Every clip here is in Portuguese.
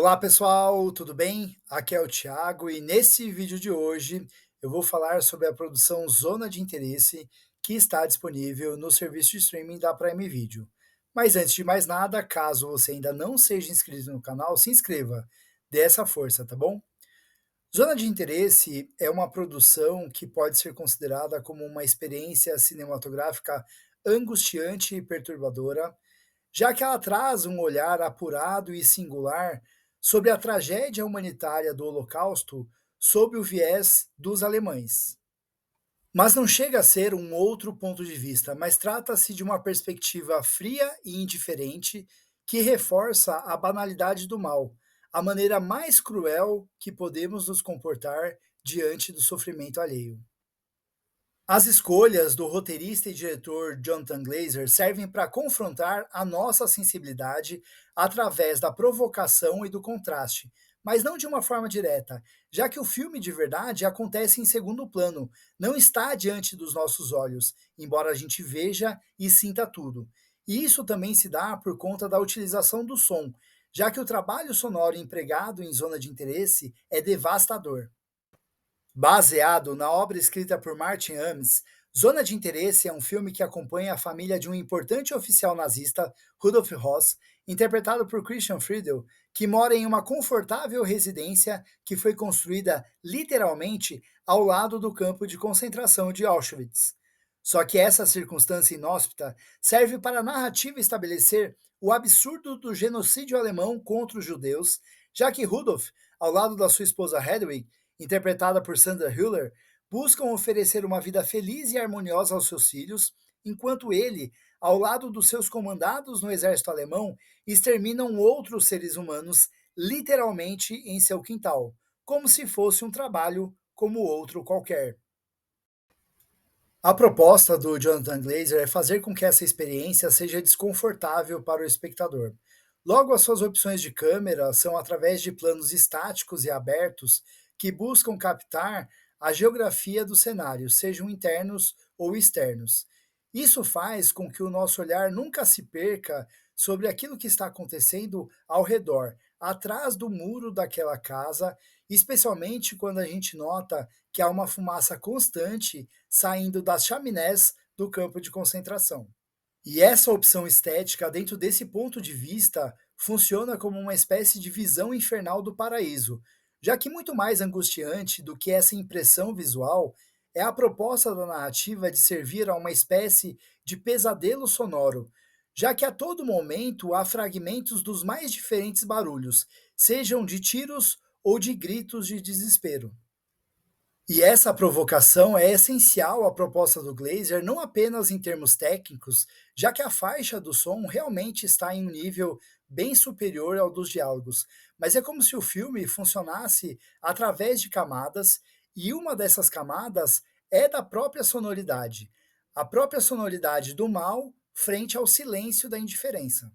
Olá pessoal, tudo bem? Aqui é o Thiago e nesse vídeo de hoje eu vou falar sobre a produção Zona de Interesse que está disponível no serviço de streaming da Prime Video. Mas antes de mais nada, caso você ainda não seja inscrito no canal, se inscreva, dê essa força, tá bom? Zona de Interesse é uma produção que pode ser considerada como uma experiência cinematográfica angustiante e perturbadora, já que ela traz um olhar apurado e singular sobre a tragédia humanitária do Holocausto sob o viés dos alemães. Mas não chega a ser um outro ponto de vista, mas trata-se de uma perspectiva fria e indiferente que reforça a banalidade do mal, a maneira mais cruel que podemos nos comportar diante do sofrimento alheio. As escolhas do roteirista e diretor Jonathan Glazer servem para confrontar a nossa sensibilidade através da provocação e do contraste, mas não de uma forma direta, já que o filme de verdade acontece em segundo plano, não está diante dos nossos olhos, embora a gente veja e sinta tudo. E isso também se dá por conta da utilização do som, já que o trabalho sonoro empregado em Zona de Interesse é devastador. Baseado na obra escrita por Martin Amis, Zona de Interesse é um filme que acompanha a família de um importante oficial nazista, Rudolf Höss, interpretado por Christian Friedel, que mora em uma confortável residência que foi construída literalmente ao lado do campo de concentração de Auschwitz. Só que essa circunstância inóspita serve para a narrativa estabelecer o absurdo do genocídio alemão contra os judeus, já que Rudolf, ao lado da sua esposa Hedwig, interpretada por Sandra Hüller, buscam oferecer uma vida feliz e harmoniosa aos seus filhos, enquanto ele, ao lado dos seus comandados no exército alemão, exterminam outros seres humanos literalmente em seu quintal, como se fosse um trabalho como outro qualquer. A proposta do Jonathan Glazer é fazer com que essa experiência seja desconfortável para o espectador. Logo, as suas opções de câmera são através de planos estáticos e abertos que buscam captar a geografia do cenário, sejam internos ou externos. Isso faz com que o nosso olhar nunca se perca sobre aquilo que está acontecendo ao redor, atrás do muro daquela casa, especialmente quando a gente nota que há uma fumaça constante saindo das chaminés do campo de concentração. E essa opção estética, dentro desse ponto de vista, funciona como uma espécie de visão infernal do paraíso, já que muito mais angustiante do que essa impressão visual é a proposta da narrativa de servir a uma espécie de pesadelo sonoro, já que a todo momento há fragmentos dos mais diferentes barulhos, sejam de tiros ou de gritos de desespero. E essa provocação é essencial à proposta do Glazer, não apenas em termos técnicos, já que a faixa do som realmente está em um nível bem superior ao dos diálogos, mas é como se o filme funcionasse através de camadas, e uma dessas camadas é da própria sonoridade, a própria sonoridade do mal frente ao silêncio da indiferença.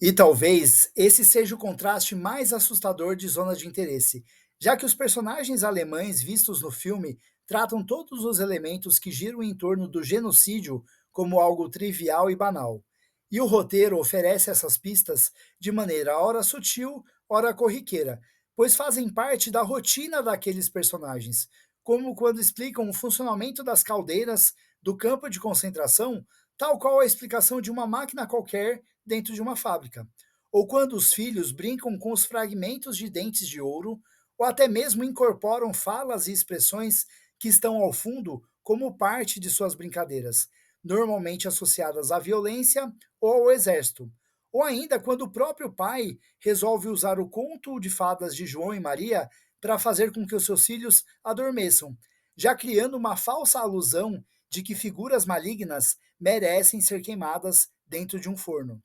E talvez esse seja o contraste mais assustador de Zona de Interesse, já que os personagens alemães vistos no filme tratam todos os elementos que giram em torno do genocídio como algo trivial e banal. E o roteiro oferece essas pistas de maneira ora sutil, ora corriqueira, pois fazem parte da rotina daqueles personagens, como quando explicam o funcionamento das caldeiras do campo de concentração, tal qual a explicação de uma máquina qualquer dentro de uma fábrica, ou quando os filhos brincam com os fragmentos de dentes de ouro, ou até mesmo incorporam falas e expressões que estão ao fundo como parte de suas brincadeiras, normalmente associadas à violência ou ao exército. Ou ainda quando o próprio pai resolve usar o conto de fadas de João e Maria para fazer com que os seus filhos adormeçam, já criando uma falsa alusão de que figuras malignas merecem ser queimadas dentro de um forno.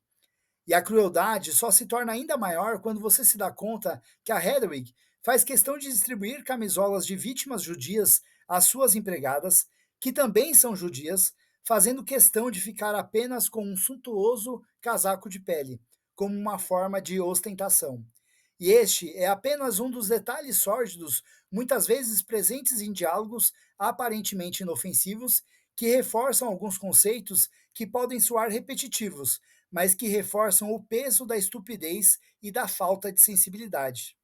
E a crueldade só se torna ainda maior quando você se dá conta que a Hedwig faz questão de distribuir camisolas de vítimas judias às suas empregadas, que também são judias, fazendo questão de ficar apenas com um suntuoso casaco de pele, como uma forma de ostentação. E este é apenas um dos detalhes sórdidos, muitas vezes presentes em diálogos aparentemente inofensivos, que reforçam alguns conceitos que podem soar repetitivos, mas que reforçam o peso da estupidez e da falta de sensibilidade.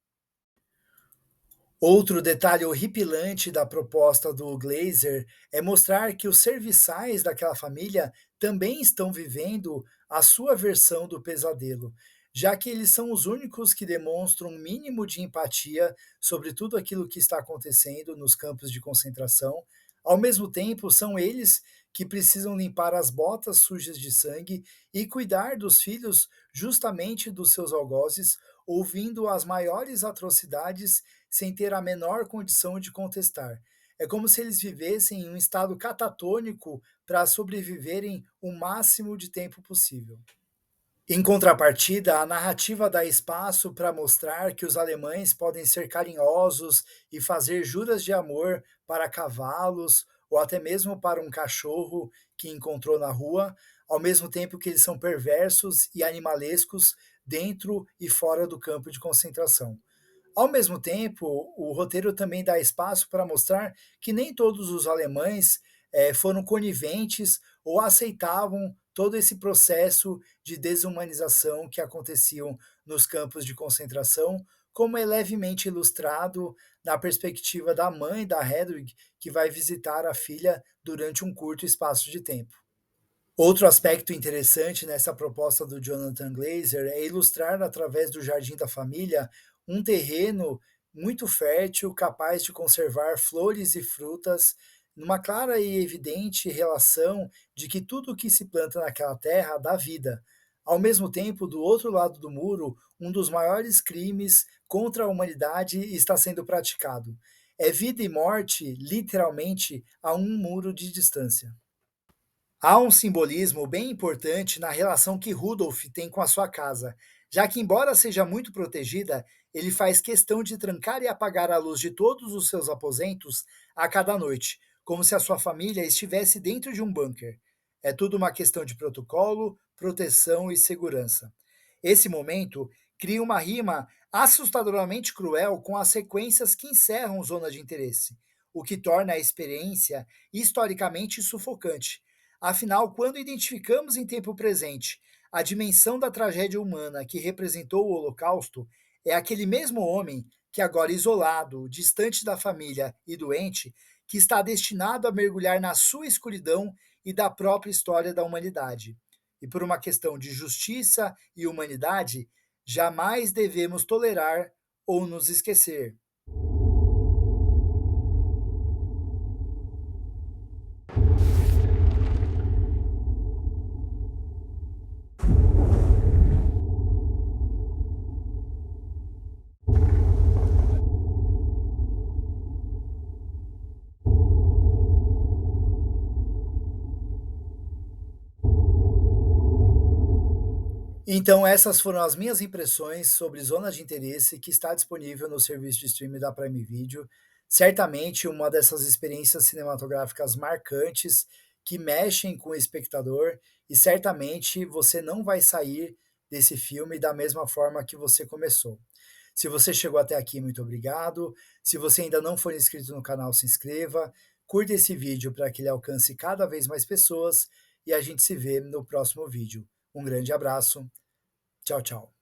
Outro detalhe horripilante da proposta do Glazer é mostrar que os serviçais daquela família também estão vivendo a sua versão do pesadelo, já que eles são os únicos que demonstram um mínimo de empatia sobre tudo aquilo que está acontecendo nos campos de concentração. Ao mesmo tempo, são eles que precisam limpar as botas sujas de sangue e cuidar dos filhos justamente dos seus algozes, ouvindo as maiores atrocidades sem ter a menor condição de contestar. É como se eles vivessem em um estado catatônico para sobreviverem o máximo de tempo possível. Em contrapartida, a narrativa dá espaço para mostrar que os alemães podem ser carinhosos e fazer juras de amor para cavalos ou até mesmo para um cachorro que encontrou na rua, ao mesmo tempo que eles são perversos e animalescos dentro e fora do campo de concentração. Ao mesmo tempo, o roteiro também dá espaço para mostrar que nem todos os alemães foram coniventes ou aceitavam todo esse processo de desumanização que aconteciam nos campos de concentração, como é levemente ilustrado na perspectiva da mãe da Hedwig, que vai visitar a filha durante um curto espaço de tempo. Outro aspecto interessante nessa proposta do Jonathan Glazer é ilustrar, através do Jardim da Família, um terreno muito fértil, capaz de conservar flores e frutas, numa clara e evidente relação de que tudo o que se planta naquela terra dá vida. Ao mesmo tempo, do outro lado do muro, um dos maiores crimes contra a humanidade está sendo praticado. É vida e morte, literalmente, a um muro de distância. Há um simbolismo bem importante na relação que Rudolf tem com a sua casa, já que, embora seja muito protegida, ele faz questão de trancar e apagar a luz de todos os seus aposentos a cada noite, como se a sua família estivesse dentro de um bunker. É tudo uma questão de protocolo, proteção e segurança. Esse momento cria uma rima assustadoramente cruel com as sequências que encerram Zona de Interesse, o que torna a experiência historicamente sufocante. Afinal, quando identificamos em tempo presente a dimensão da tragédia humana que representou o Holocausto, é aquele mesmo homem que, agora isolado, distante da família e doente, que está destinado a mergulhar na sua escuridão e da própria história da humanidade. E por uma questão de justiça e humanidade, jamais devemos tolerar ou nos esquecer. Então, essas foram as minhas impressões sobre Zona de Interesse, que está disponível no serviço de streaming da Prime Video. Certamente uma dessas experiências cinematográficas marcantes que mexem com o espectador, e certamente você não vai sair desse filme da mesma forma que você começou. Se você chegou até aqui, muito obrigado. Se você ainda não for inscrito no canal, se inscreva. Curta esse vídeo para que ele alcance cada vez mais pessoas e a gente se vê no próximo vídeo. Um grande abraço. Tchau, tchau.